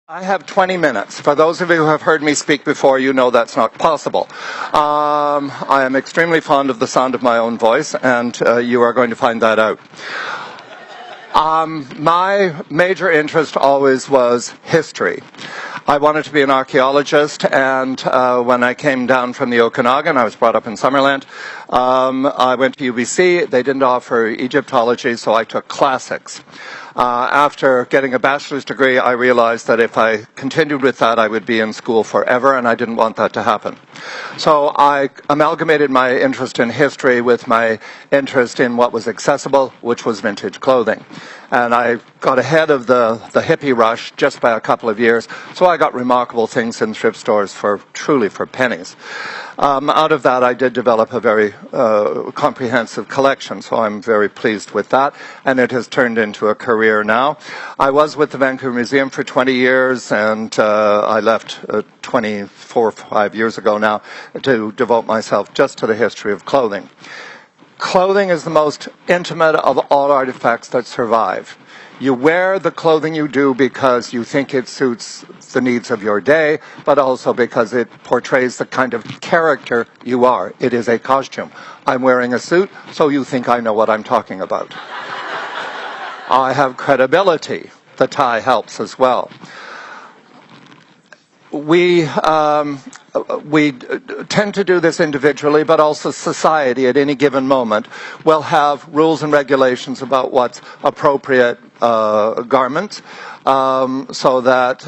I have 20 minutes. For those of you who have heard me speak before, you know that's not possible. I am extremely fond of the sound of my own voice, and you are going to find that out. My major interest always was history. I wanted to be an archaeologist, and when I came down from the Okanagan, I was brought up in Summerland, I went to UBC. They didn't offer Egyptology, so I took classics. After getting a bachelor's degree, I realized that if I continued with that, I would be in school forever, and I didn't want that to happen. So I amalgamated my interest in history with my interest in what was accessible, which was vintage clothing. And I got ahead of the hippie rush just by a couple of years, so I got remarkable things in thrift stores truly for pennies. Out of that, I did develop a very comprehensive collection, so I'm very pleased with that, and it has turned into a career now. I was with the Vancouver Museum for 20 years, and I left 24 or 5 years ago now to devote myself just to the history of clothing. Clothing is the most intimate of all artifacts that survive. You wear the clothing you do because you think it suits the needs of your day, but also because it portrays the kind of character you are. It is a costume. I'm wearing a suit, so you think I know what I'm talking about. I have credibility. The tie helps as well. We tend to do this individually, but also society at any given moment will have rules and regulations about what's appropriate garments, so that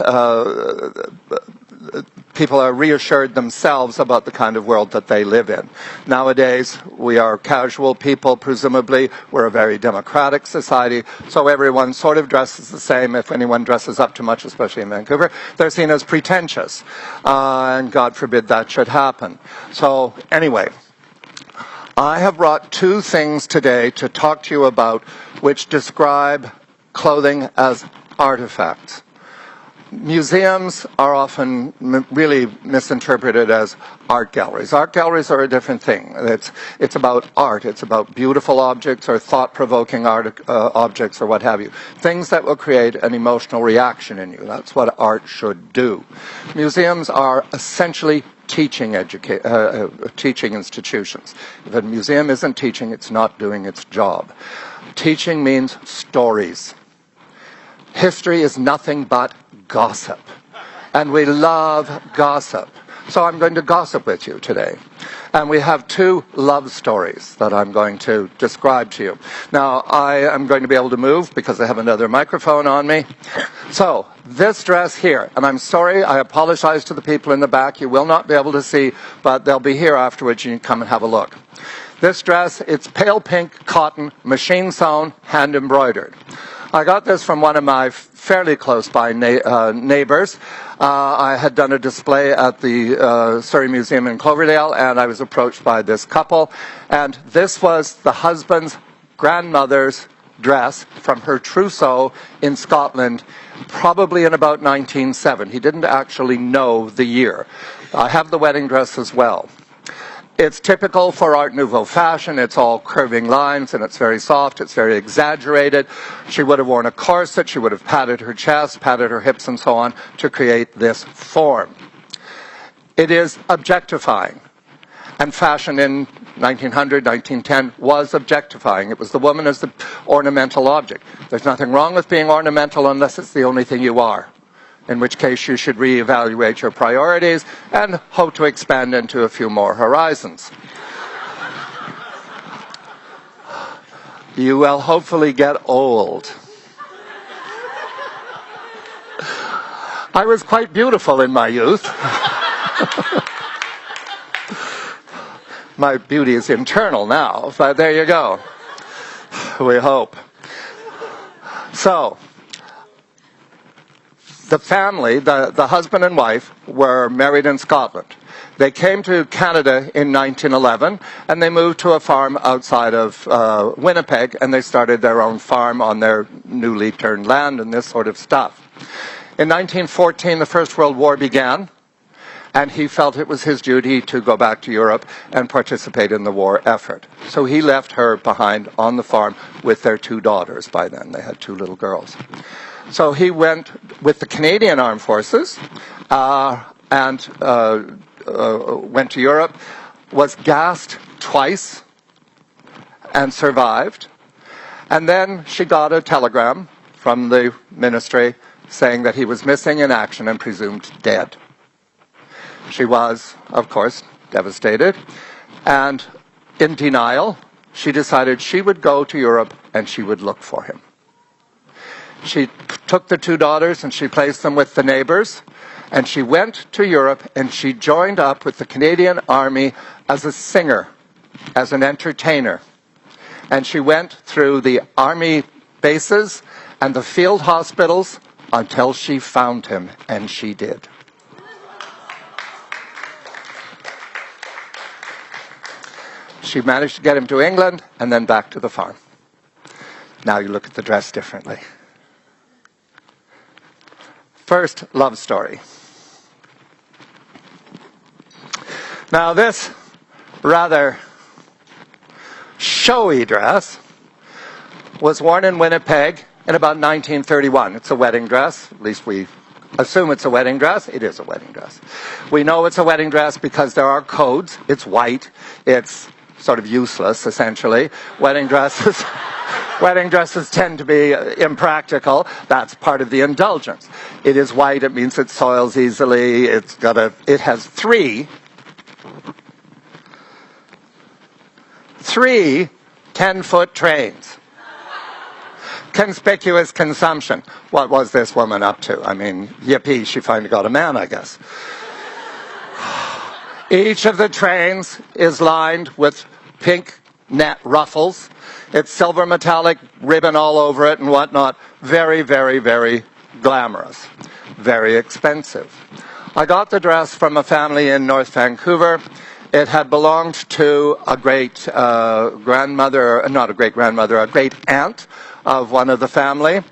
people are reassured themselves about the kind of world that they live in. Nowadays, we are casual people, presumably. We're a very democratic society, so everyone sort of dresses the same. If anyone dresses up too much, especially in Vancouver, they're seen as pretentious. And God forbid that should happen. So anyway, I have brought two things today to talk to you about which describe clothing as artifacts. Museums are often really misinterpreted as art galleries. Art galleries are a different thing. It's about art. It's about beautiful objects or thought-provoking objects or what have you. Things that will create an emotional reaction in you. That's what art should do. Museums are essentially teaching institutions. If a museum isn't teaching, it's not doing its job. Teaching means stories. History is nothing but gossip. And we love gossip. So I'm going to gossip with you today. And we have two love stories that I'm going to describe to you. Now, I am going to be able to move because I have another microphone on me. So, this dress here, and I'm sorry, I apologize to the people in the back. You will not be able to see, but they'll be here afterwards. You can come and have a look. This dress, it's pale pink cotton, machine sewn, hand embroidered. I got this from one of my fairly close by neighbors. I had done a display at the Surrey Museum in Cloverdale, and I was approached by this couple. And this was the husband's grandmother's dress from her trousseau in Scotland, probably in about 1907. He didn't actually know the year. I have the wedding dress as well. It's typical for Art Nouveau fashion. It's all curving lines, and it's very soft. It's very exaggerated. She would have worn a corset. She would have padded her chest, padded her hips, and so on to create this form. It is objectifying. And fashion in 1900, 1910 was objectifying. It was the woman as the ornamental object. There's nothing wrong with being ornamental unless it's the only thing you are, in which case you should reevaluate your priorities and hope to expand into a few more horizons. You will hopefully get old. I was quite beautiful in my youth. My beauty is internal now, but there you go. We hope. So, the family, the husband and wife, were married in Scotland. They came to Canada in 1911, and they moved to a farm outside of Winnipeg, and they started their own farm on their newly turned land and this sort of stuff. In 1914, the First World War began, and he felt it was his duty to go back to Europe and participate in the war effort. So he left her behind on the farm with their two daughters by then. They had two little girls. So he went with the Canadian Armed Forces and went to Europe, was gassed twice and survived. And then she got a telegram from the ministry saying that he was missing in action and presumed dead. She was, of course, devastated. And in denial, she decided she would go to Europe and she would look for him. She took the two daughters and she placed them with the neighbors. And she went to Europe and she joined up with the Canadian Army as a singer, as an entertainer. And she went through the army bases and the field hospitals until she found him, and she did. She managed to get him to England and then back to the farm. Now you look at the dress differently. First, love story. Now this rather showy dress was worn in Winnipeg in about 1931. It's a wedding dress. At least we assume it's a wedding dress. It is a wedding dress. We know it's a wedding dress because there are codes. It's white. It's sort of useless, essentially. Wedding dresses tend to be impractical. That's part of the indulgence. It is white. It means it soils easily. It has three 10-foot trains. Conspicuous consumption. What was this woman up to? I mean, yippee, she finally got a man, I guess. Each of the trains is lined with pink net ruffles. It's silver metallic ribbon all over it and whatnot. Very, very, very glamorous. Very expensive. I got the dress from a family in North Vancouver. It had belonged to a great a great aunt of one of the family.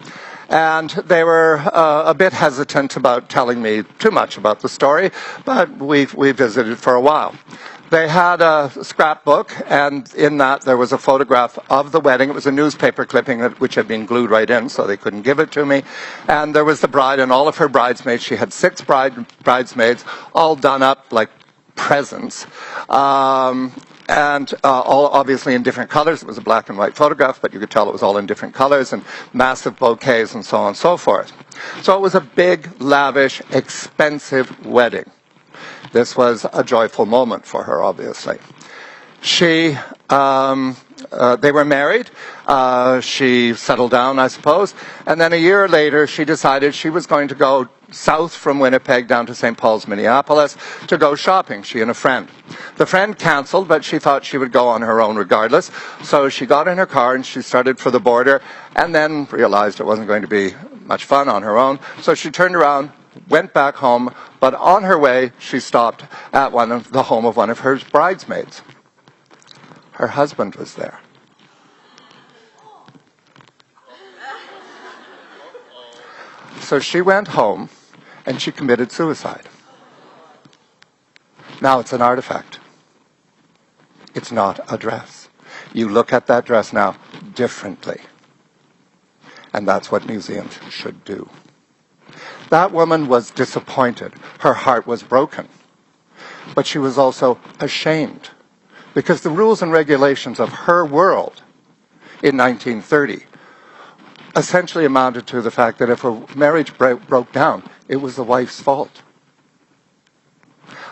And they were a bit hesitant about telling me too much about the story, but we visited for a while. They had a scrapbook, and in that there was a photograph of the wedding. It was a newspaper clipping which had been glued right in, so they couldn't give it to me. And there was the bride and all of her bridesmaids. She had 6 bridesmaids, all done up like presents. And all obviously in different colors. It was a black and white photograph, but you could tell it was all in different colors, and massive bouquets and so on and so forth. So it was a big, lavish, expensive wedding. This was a joyful moment for her, obviously. They were married. She settled down, I suppose. And then a year later, she decided she was going to go south from Winnipeg down to St. Paul's, Minneapolis, to go shopping, she and a friend. The friend canceled, but she thought she would go on her own regardless. So she got in her car and she started for the border, and then realized it wasn't going to be much fun on her own. So she turned around, went back home, but on her way, she stopped at the home of one of her bridesmaids. Her husband was there. So she went home and she committed suicide. Now it's an artifact. It's not a dress. You look at that dress now differently. And that's what museums should do. That woman was disappointed. Her heart was broken. But she was also ashamed. Because the rules and regulations of her world in 1930 essentially amounted to the fact that if a marriage broke down, it was the wife's fault.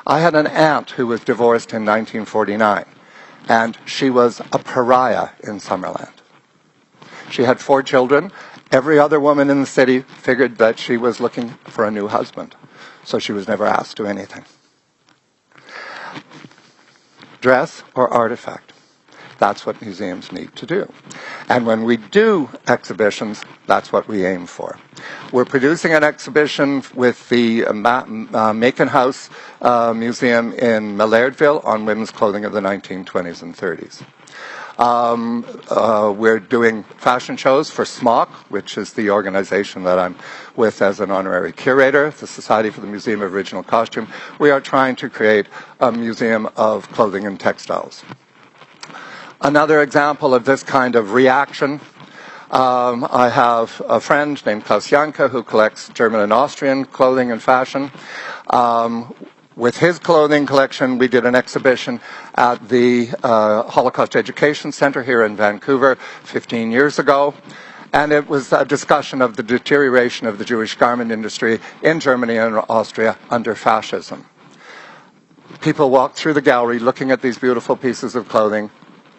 I had an aunt who was divorced in 1949, and she was a pariah in Summerland. She had 4 children. Every other woman in the city figured that she was looking for a new husband, so she was never asked to do anything. Dress or artifact. That's what museums need to do. And when we do exhibitions, that's what we aim for. We're producing an exhibition with the Macon House Museum in Millardville on women's clothing of the 1920s and 30s. We're doing fashion shows for SMOC, which is the organization that I'm with as an honorary curator, the Society for the Museum of Original Costume. We are trying to create a museum of clothing and textiles. Another example of this kind of reaction, I have a friend named Klaus Janke who collects German and Austrian clothing and fashion. With his clothing collection, we did an exhibition at the Holocaust Education Center here in Vancouver 15 years ago. And it was a discussion of the deterioration of the Jewish garment industry in Germany and Austria under fascism. People walked through the gallery looking at these beautiful pieces of clothing,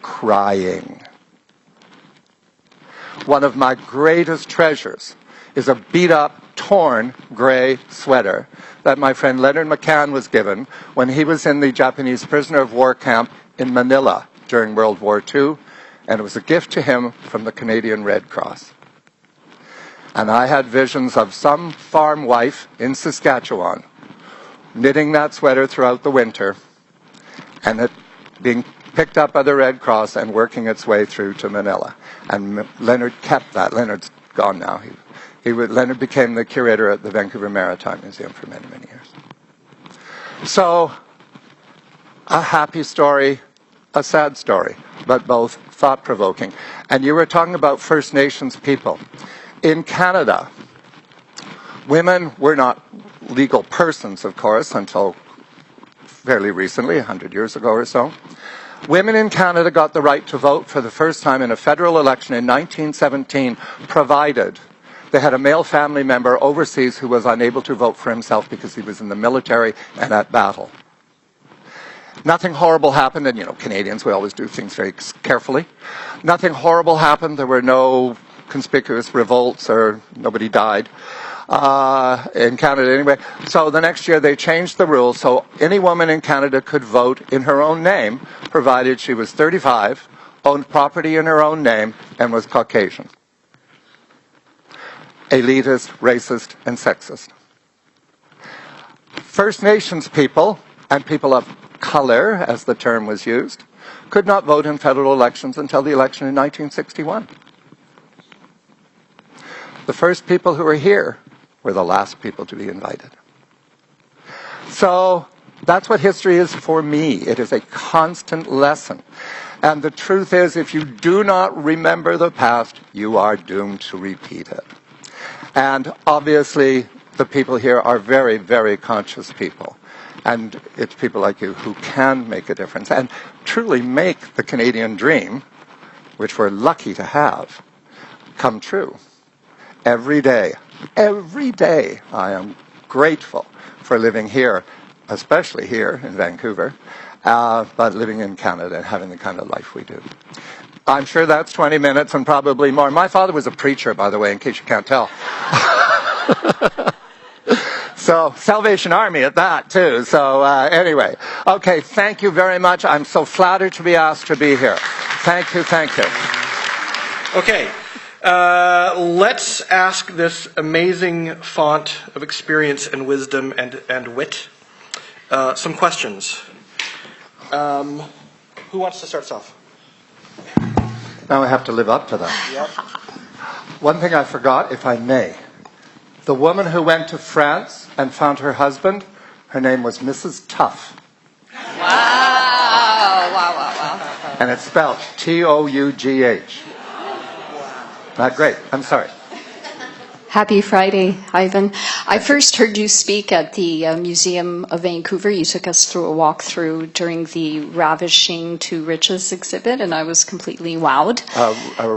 crying. One of my greatest treasures is a beat-up, torn, gray sweater that my friend Leonard McCann was given when he was in the Japanese prisoner of war camp in Manila during World War II, and it was a gift to him from the Canadian Red Cross. And I had visions of some farm wife in Saskatchewan knitting that sweater throughout the winter, and it being picked up by the Red Cross and working its way through to Manila. And Leonard kept that. Leonard's gone now. Leonard became the curator at the Vancouver Maritime Museum for many, many years. So, a happy story, a sad story, but both thought-provoking. And you were talking about First Nations people. In Canada, women were not legal persons, of course, until fairly recently, 100 years ago or so. Women in Canada got the right to vote for the first time in a federal election in 1917, provided they had a male family member overseas who was unable to vote for himself because he was in the military and at battle. Nothing horrible happened, and Canadians, we always do things very carefully. Nothing horrible happened. There were no conspicuous revolts or nobody died in Canada anyway. So the next year they changed the rules so any woman in Canada could vote in her own name, provided she was 35, owned property in her own name, and was Caucasian. Elitist, racist, and sexist. First Nations people, and people of color, as the term was used, could not vote in federal elections until the election in 1961. The first people who were here were the last people to be invited. So that's what history is for me. It is a constant lesson. And the truth is, if you do not remember the past, you are doomed to repeat it. And obviously, the people here are very, very conscious people. And it's people like you who can make a difference and truly make the Canadian dream, which we're lucky to have, come true. Every day, I am grateful for living here, especially here in Vancouver, but living in Canada and having the kind of life we do. I'm sure that's 20 minutes and probably more. My father was a preacher, by the way, in case you can't tell. So, Salvation Army at that, too. So, anyway. Okay, thank you very much. I'm so flattered to be asked to be here. Thank you, thank you. Okay. Let's ask this amazing font of experience and wisdom and wit some questions. Who wants to start us off? Now I have to live up to that. Yep. One thing I forgot, if I may. The woman who went to France and found her husband, her name was Mrs. Tough. Wow. And it's spelled Tough. Not great. I'm sorry. Happy Friday, Ivan. I first heard you speak at the Museum of Vancouver. You took us through a walkthrough during the Ravishing to Riches exhibit, and I was completely wowed.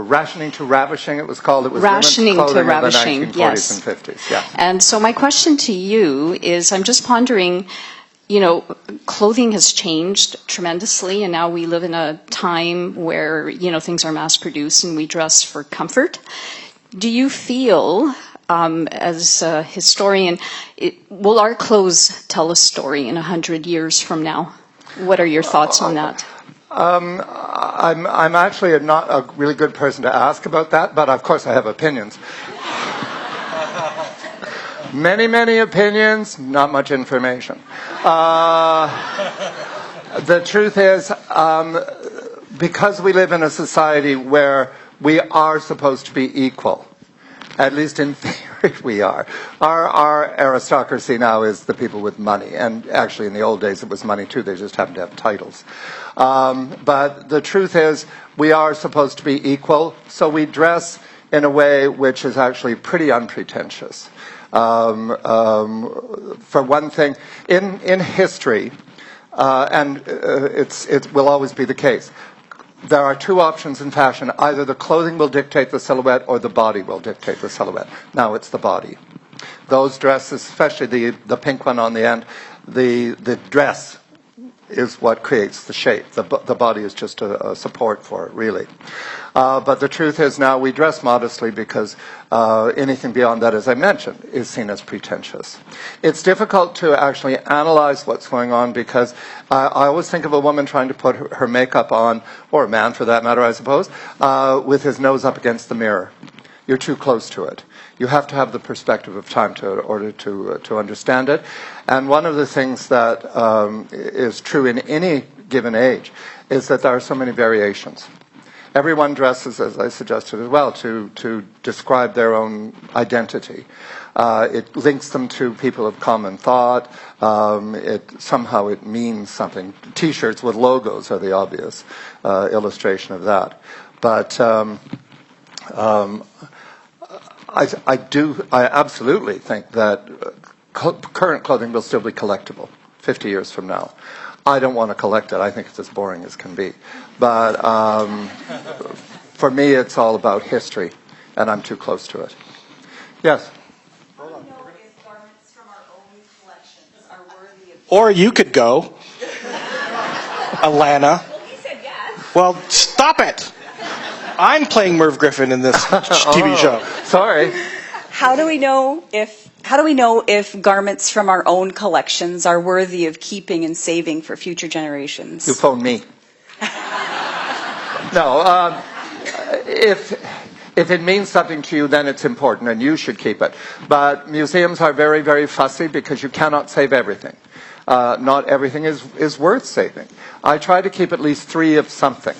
Rationing to Ravishing, it was called. It was Rationing women's to clothing Ravishing, in the 1940s yes. and 50s, yeah. And so my question to you is, I'm just pondering, clothing has changed tremendously, and now we live in a time where, things are mass-produced and we dress for comfort. Do you feel, as a historian, will our clothes tell a story in 100 years from now? What are your thoughts on that? I'm actually not a really good person to ask about that, but of course I have opinions. Many opinions, not much information. The truth is, because we live in a society where we are supposed to be equal, at least in theory we are. Our aristocracy now is the people with money, and actually in the old days it was money too, they just happened to have titles. But the truth is, we are supposed to be equal, so we dress in a way which is actually pretty unpretentious. For one thing, in history, it will always be the case, there are two options in fashion. Either the clothing will dictate the silhouette or the body will dictate the silhouette. Now it's the body. Those dresses, especially the pink one on the end, the dress is what creates the shape. The body is just a support for it, really. But the truth is now we dress modestly because anything beyond that, as I mentioned, is seen as pretentious. It's difficult to actually analyze what's going on because I always think of a woman trying to put her makeup on, or a man for that matter, I suppose, with his nose up against the mirror. You're too close to it. You have to have the perspective of time in order to understand it. And one of the things that is true in any given age is that there are so many variations. Everyone dresses, as I suggested as well, to describe their own identity. It links them to people of common thought. Somehow it means something. T-shirts with logos are the obvious illustration of that. But I absolutely think that current clothing will still be collectible 50 years from now. I don't want to collect it. I think it's as boring as can be. But for me, it's all about history, and I'm too close to it. Yes? Or you could go, Alana. Well, he said yes. Well, stop it. I'm playing Merv Griffin in this TV show. Sorry. How do we know if garments from our own collections are worthy of keeping and saving for future generations? You phone me. No, if it means something to you, then it's important, and you should keep it. But museums are very, very fussy because you cannot save everything. Not everything is worth saving. I try to keep at least 3 of something.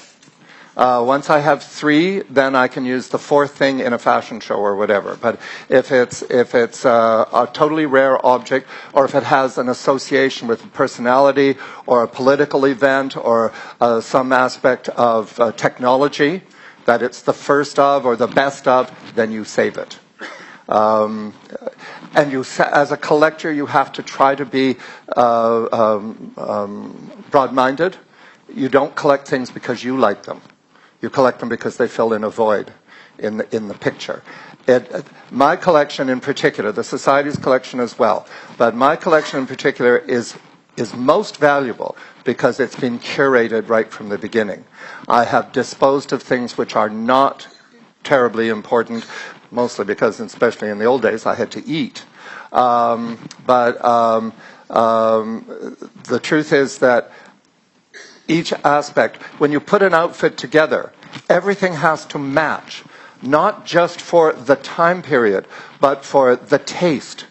Once I have 3, then I can use the 4th thing in a fashion show or whatever. But if it's a totally rare object, or if it has an association with a personality or a political event or some aspect of technology, that it's the first of or the best of, then you save it. And as a collector, you have to try to be broad-minded. You don't collect things because you like them. You collect them because they fill in a void in the picture. My collection in particular, the Society's collection as well, but my collection in particular is most valuable because it's been curated right from the beginning. I have disposed of things which are not terribly important, mostly because, especially in the old days, I had to eat. But the truth is that each aspect, when you put an outfit together, everything has to match, not just for the time period, but for the taste,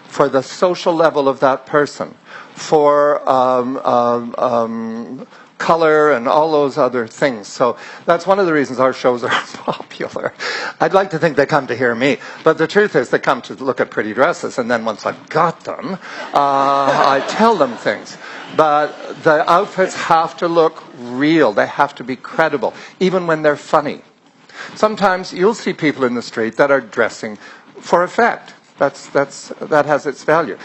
for the social level of that person, for color and all those other things. So that's one of the reasons our shows are popular. I'd like to think they come to hear me, but the truth is they come to look at pretty dresses, and then once I've got them, I tell them things. But the outfits have to look real. They have to be credible, even when they're funny. Sometimes you'll see people in the street that are dressing for effect. That has its value.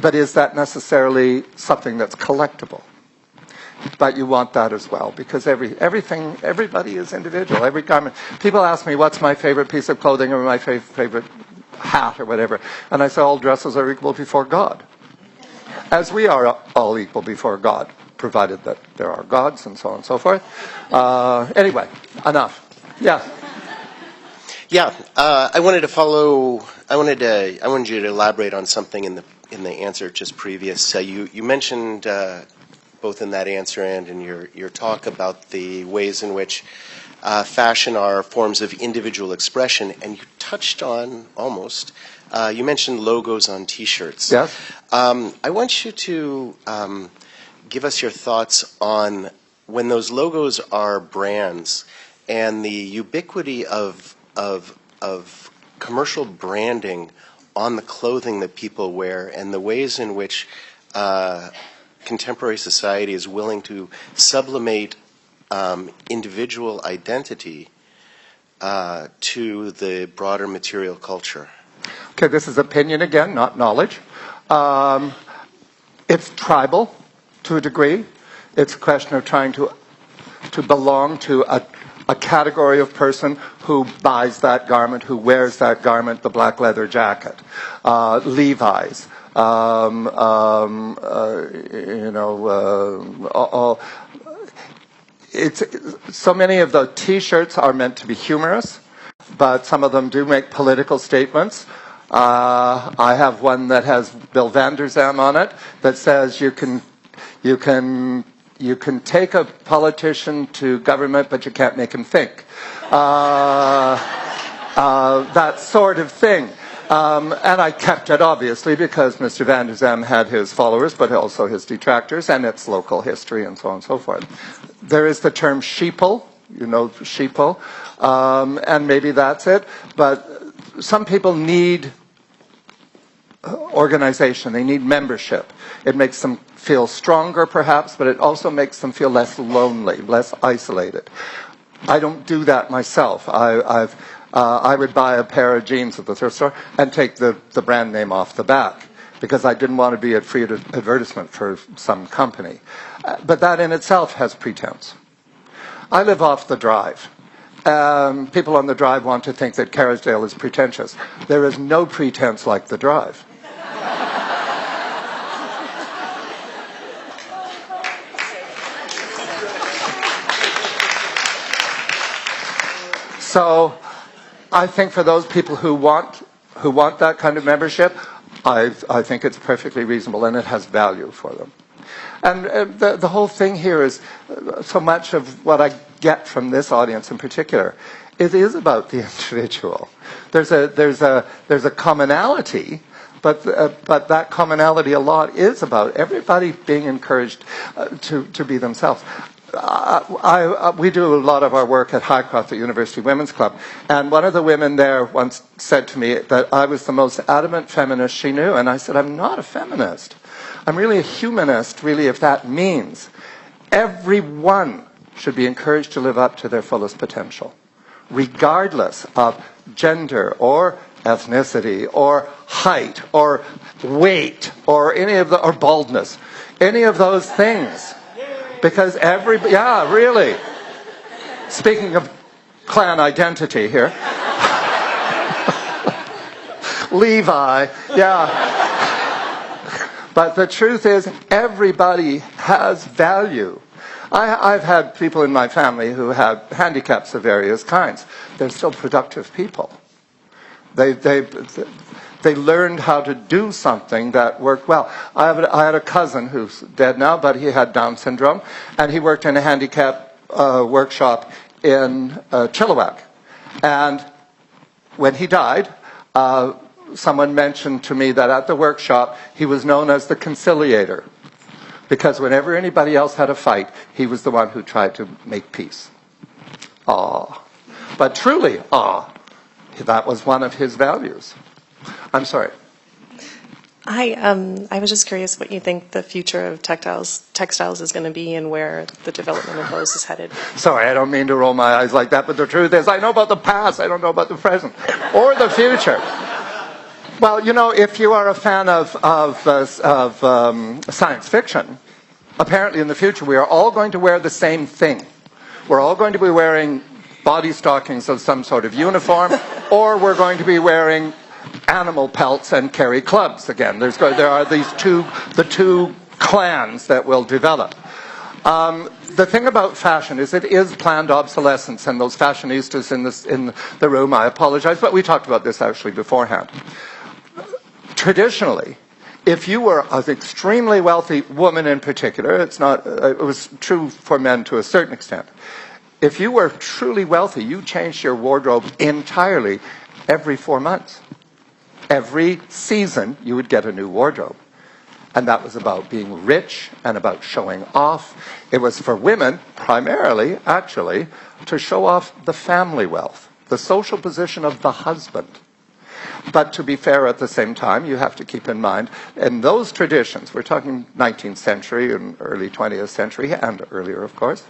But is that necessarily something that's collectible? But you want that as well, because everybody is individual. Every garment. People ask me, what's my favorite piece of clothing or my favorite hat or whatever. And I say, all dresses are equal before God. As we are all equal before God, provided that there are gods and so on and so forth. Anyway, enough. Yeah. Yeah, I wanted to follow. I wanted you to elaborate on something in the answer just previous. You mentioned both in that answer and in your talk about the ways in which fashion are forms of individual expression, and you touched on almost. You mentioned logos on T-shirts. Yes. I want you to give us your thoughts on when those logos are brands and the ubiquity of commercial branding on the clothing that people wear, and the ways in which contemporary society is willing to sublimate individual identity to the broader material culture? Okay, this is opinion again, not knowledge. It's tribal to a degree. It's a question of trying to belong to a category of person who buys that garment, who wears that garment, the black leather jacket, Levi's, so many of the T-shirts are meant to be humorous, but some of them do make political statements. I have one that has Bill van der Zam on it that says you can take a politician to government, but you can't make him think. That sort of thing. And I kept it, obviously, because Mr. van der Zam had his followers, but also his detractors, and its local history, and so on and so forth. There is the term sheeple, sheeple, and maybe that's it. But some people need organization. They need membership. It makes them feel stronger, perhaps, but it also makes them feel less lonely, less isolated. I don't do that myself. I would buy a pair of jeans at the thrift store and take the brand name off the back because I didn't want to be a free advertisement for some company. But that in itself has pretense. I live off the drive. People on the drive want to think that Kerrisdale is pretentious. There is no pretense like the drive. So I think for those people who want that kind of membership, I think it's perfectly reasonable and it has value for them. And the whole thing here is so much of what I get from this audience in particular. It is about the individual. There's a commonality, but that commonality a lot is about everybody being encouraged to be themselves. We do a lot of our work at Highcroft at University Women's Club, and one of the women there once said to me that I was the most adamant feminist she knew, and I said, I'm not a feminist. I'm really a humanist, really, if that means everyone should be encouraged to live up to their fullest potential, regardless of gender or ethnicity or height or weight or or baldness, any of those things. Because really. Speaking of clan identity here. Levi, yeah. But the truth is, everybody has value. I've had people in my family who have handicaps of various kinds. They're still productive people. They learned how to do something that worked well. I had a cousin who's dead now, but he had Down syndrome, and he worked in a handicap workshop in Chilliwack. And when he died, someone mentioned to me that at the workshop, he was known as the conciliator, because whenever anybody else had a fight, he was the one who tried to make peace. But truly, that was one of his values. I'm sorry. I was just curious what you think the future of textiles is going to be and where the development of those is headed. Sorry, I don't mean to roll my eyes like that, but the truth is I know about the past, I don't know about the present, or the future. Well, if you are a fan of science fiction, apparently in the future we are all going to wear the same thing. We're all going to be wearing body stockings of some sort of uniform, or we're going to be wearing animal pelts and carry clubs again. There are the two clans that will develop. The thing about fashion is it is planned obsolescence, and those fashionistas in the room, I apologize, but we talked about this actually beforehand. Traditionally, if you were an extremely wealthy woman in particular, it was true for men to a certain extent. If you were truly wealthy, you changed your wardrobe entirely every 4 months. Every season, you would get a new wardrobe. And that was about being rich and about showing off. It was for women, primarily, actually, to show off the family wealth, the social position of the husband. But to be fair at the same time, you have to keep in mind, in those traditions, we're talking 19th century and early 20th century, and earlier, of course,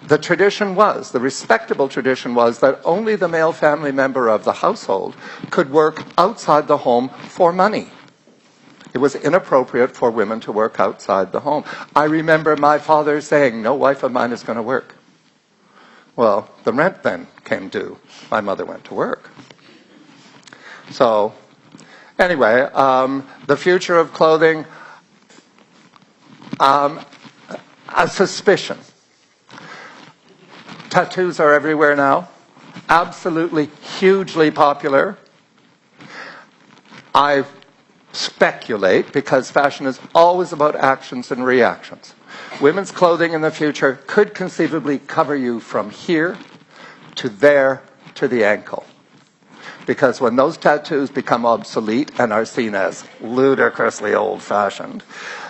the tradition was, the respectable tradition was, that only the male family member of the household could work outside the home for money. It was inappropriate for women to work outside the home. I remember my father saying, no wife of mine is going to work. Well, the rent then came due. My mother went to work. So, anyway, the future of clothing, a suspicion. Tattoos are everywhere now. Absolutely hugely popular. I speculate, because fashion is always about actions and reactions. Women's clothing in the future could conceivably cover you from here to there to the ankle. Because when those tattoos become obsolete and are seen as ludicrously old-fashioned,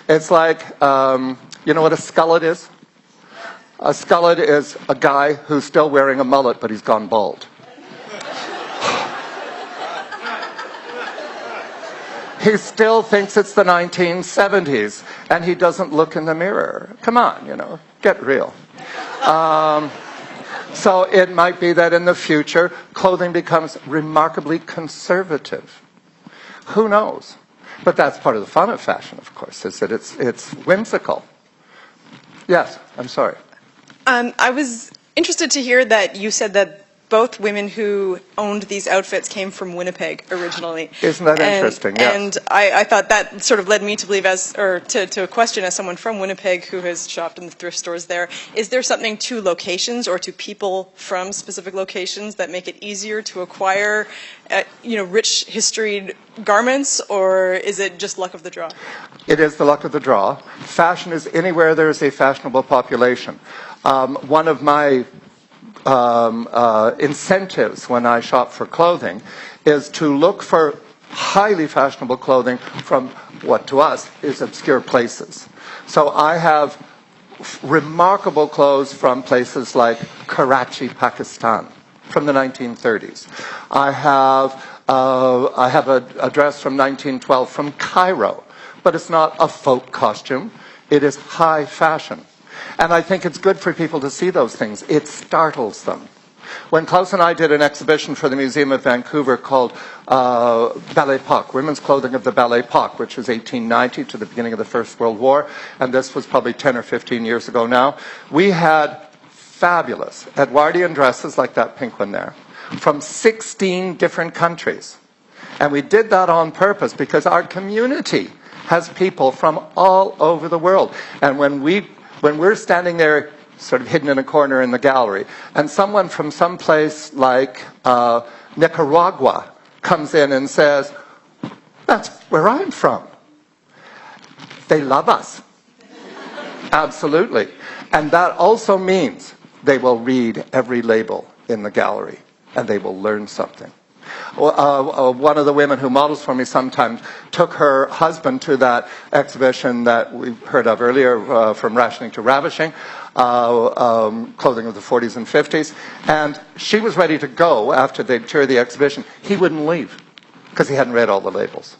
it's like, you know what a skullet is? A skullet is a guy who's still wearing a mullet, but he's gone bald. He still thinks it's the 1970s, and he doesn't look in the mirror. Come on, you know, get real. So it might be that in the future, clothing becomes remarkably conservative. Who knows? But that's part of the fun of fashion, of course, is that it's whimsical. Yes, I'm sorry. I was interested to hear that you said that both women who owned these outfits came from Winnipeg originally. Isn't that interesting? Yes. And I thought that sort of led me to believe to a question as someone from Winnipeg who has shopped in the thrift stores there. Is there something to locations or to people from specific locations that make it easier to acquire, rich historied garments, or is it just luck of the draw? It is the luck of the draw. Fashion is anywhere there is a fashionable population. One of my incentives when I shop for clothing is to look for highly fashionable clothing from what to us is obscure places. So I have remarkable clothes from places like Karachi, Pakistan, from the 1930s. I have a dress from 1912 from Cairo, but it's not a folk costume. It is high fashion. And I think it's good for people to see those things. It startles them. When Klaus and I did an exhibition for the Museum of Vancouver called Belle Epoque, Women's Clothing of the Belle Epoque, which was 1890 to the beginning of the First World War, and this was probably 10 or 15 years ago now, we had fabulous Edwardian dresses, like that pink one there, from 16 different countries. And we did that on purpose because our community has people from all over the world. And when we're standing there sort of hidden in a corner in the gallery, and someone from some place like Nicaragua comes in and says, that's where I'm from. They love us. Absolutely. And that also means they will read every label in the gallery, and they will learn something. One of the women who models for me sometimes took her husband to that exhibition that we heard of earlier, From Rationing to Ravishing, clothing of the 40s and 50s. And she was ready to go after they'd toured the exhibition. He wouldn't leave because he hadn't read all the labels.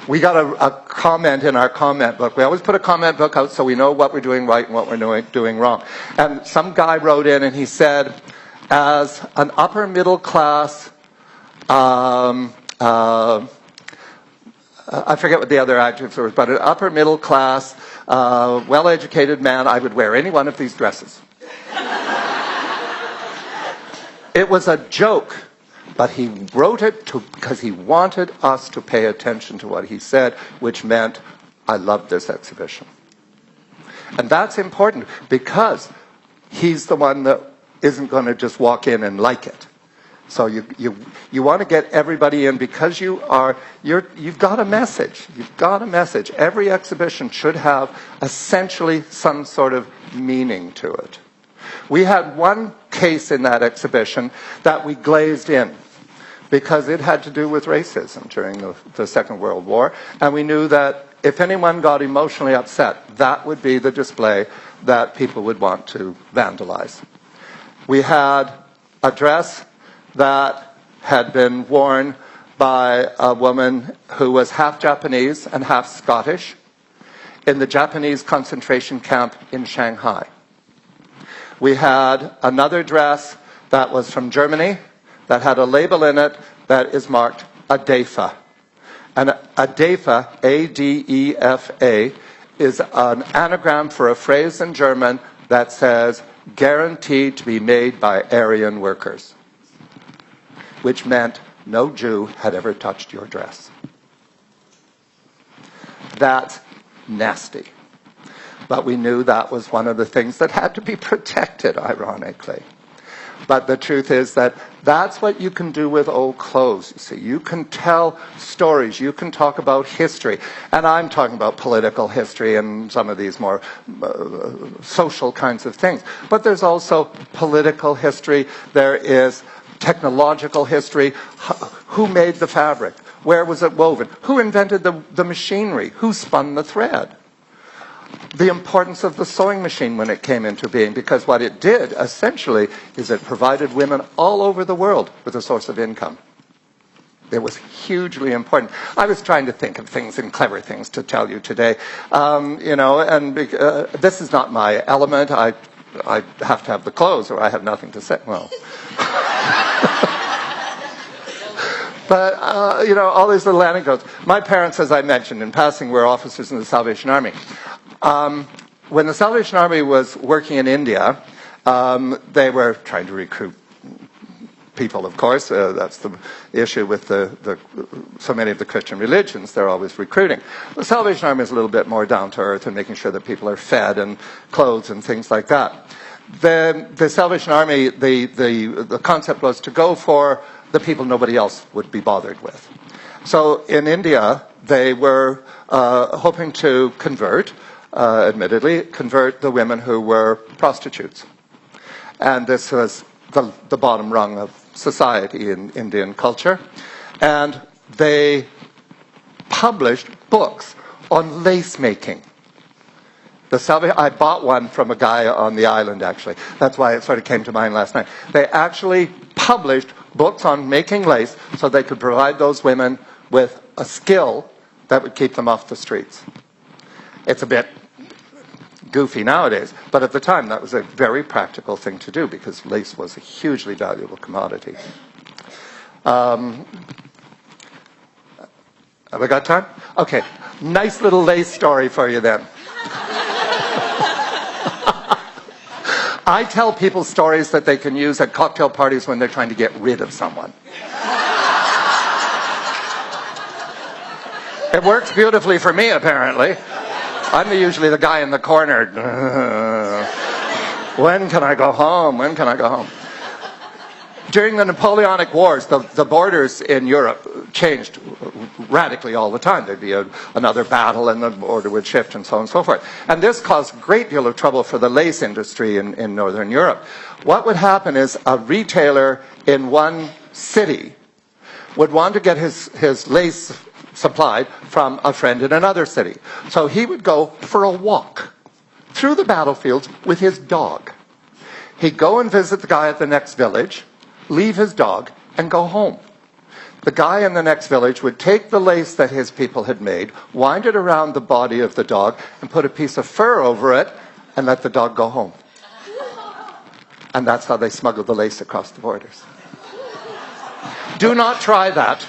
We got a comment in our comment book. We always put a comment book out so we know what we're doing right and what we're doing wrong. And some guy wrote in and he said, as an upper middle class, I forget what the other adjectives were, but an upper middle class, well-educated man, I would wear any one of these dresses. It was a joke, but he wrote it because he wanted us to pay attention to what he said, which meant, I love this exhibition. And that's important because he's the one that isn't going to just walk in and like it. So you want to get everybody in because you've got a message. You've got a message. Every exhibition should have essentially some sort of meaning to it. We had one case in that exhibition that we glazed in because it had to do with racism during the Second World War, and we knew that if anyone got emotionally upset, that would be the display that people would want to vandalize. We had a dress that had been worn by a woman who was half Japanese and half Scottish in the Japanese concentration camp in Shanghai. We had another dress that was from Germany that had a label in it that is marked Adefa. And Adefa, A-D-E-F-A, is an anagram for a phrase in German that says, guaranteed to be made by Aryan workers, which meant no Jew had ever touched your dress. That's nasty. But we knew that was one of the things that had to be protected, ironically. But the truth is that that's what you can do with old clothes. You see, you can tell stories, you can talk about history. And I'm talking about political history and some of these more social kinds of things. But there's also political history. There is technological history. Who made the fabric? Where was it woven? Who invented the machinery? Who spun the thread? The importance of the sewing machine when it came into being, because what it did, essentially, is it provided women all over the world with a source of income. It was hugely important. I was trying to think of things and clever things to tell you today, this is not my element. I have to have the clothes or I have nothing to say. Well... But, all these little anecdotes. My parents, as I mentioned, in passing, were officers in the Salvation Army. When the Salvation Army was working in India, they were trying to recruit people, of course. That's the issue with so many of the Christian religions. They're always recruiting. The Salvation Army is a little bit more down to earth and making sure that people are fed and clothed and things like that. The Salvation Army, the concept was to go for the people nobody else would be bothered with. So in India, they were hoping to convert the women who were prostitutes. And this was the bottom rung of society in Indian culture. And they published books on lace making. I bought one from a guy on the island, actually. That's why it sort of came to mind last night. They actually published books on making lace so they could provide those women with a skill that would keep them off the streets. It's a bit goofy nowadays, but at the time that was a very practical thing to do because lace was a hugely valuable commodity. Have I got time? Okay, nice little lace story for you then. I tell people stories that they can use at cocktail parties when they're trying to get rid of someone. It works beautifully for me, apparently. I'm usually the guy in the corner. When can I go home? When can I go home? During the Napoleonic Wars, the borders in Europe changed radically all the time. There'd be another battle and the border would shift and so on and so forth. And this caused a great deal of trouble for the lace industry in Northern Europe. What would happen is a retailer in one city would want to get his lace supplied from a friend in another city. So he would go for a walk through the battlefields with his dog. He'd go and visit the guy at the next village, leave his dog, and go home. The guy in the next village would take the lace that his people had made, wind it around the body of the dog, and put a piece of fur over it, and let the dog go home. And that's how they smuggled the lace across the borders. Do not try that.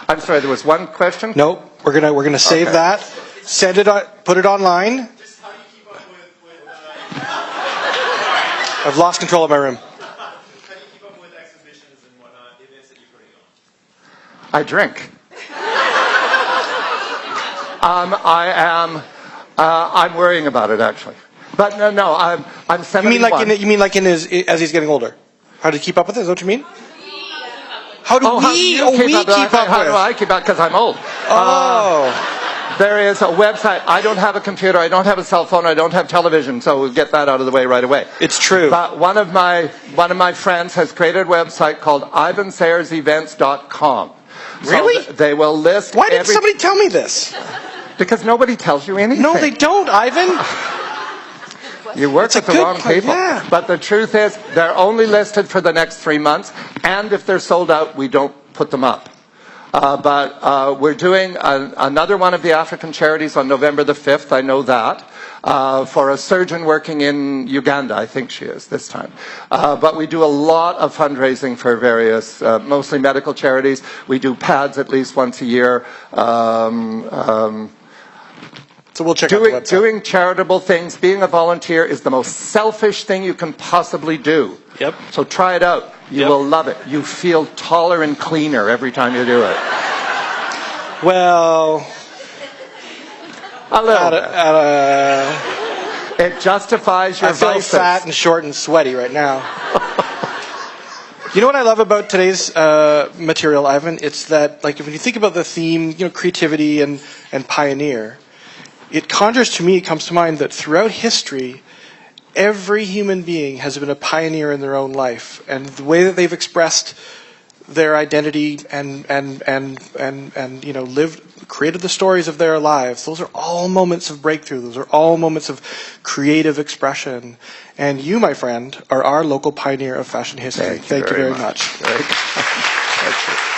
I'm sorry, there was one question? Nope. We're gonna save that. Send it on, put it online. Just how do you keep up with I've lost control of my room. how do you keep up with exhibitions and whatnot, the events that you're putting on? I drink. I'm worrying about it, actually. But no, I'm 71. You mean like as he's getting older? How to keep up with it? Is that what you mean? How do we keep up? How do I keep up? Because I'm old. There is a website. I don't have a computer. I don't have a cell phone. I don't have television. So we'll get that out of the way right away. It's true. But one of my friends has created a website called IvanSayersEvents.com. Really? So they will list. Why didn't somebody tell me this? Because nobody tells you anything. No, they don't, Ivan. You work with the wrong people. Yeah. But the truth is, they're only listed for the next 3 months, and if they're sold out, we don't put them up. But we're doing another one of the African charities on November the 5th, I know that. for a surgeon working in Uganda, I think she is this time. But we do a lot of fundraising for various, mostly medical charities. We do pads at least once a year. So we'll check out the website. Doing charitable things, being a volunteer is the most selfish thing you can possibly do. Yep. So try it out. You will love it. You feel taller and cleaner every time you do it. Well, A little bit. It justifies your I feel vices. fat and short and sweaty right now. You know what I love about today's material, Ivan? It's that, like, when you think about the theme, creativity and pioneer, it comes to mind that throughout history, every human being has been a pioneer in their own life, and the way that they've expressed their identity and created the stories of their lives. Those are all moments of breakthrough. Those are all moments of creative expression. And you, my friend, are our local pioneer of fashion history. Thank you very much. Thank you.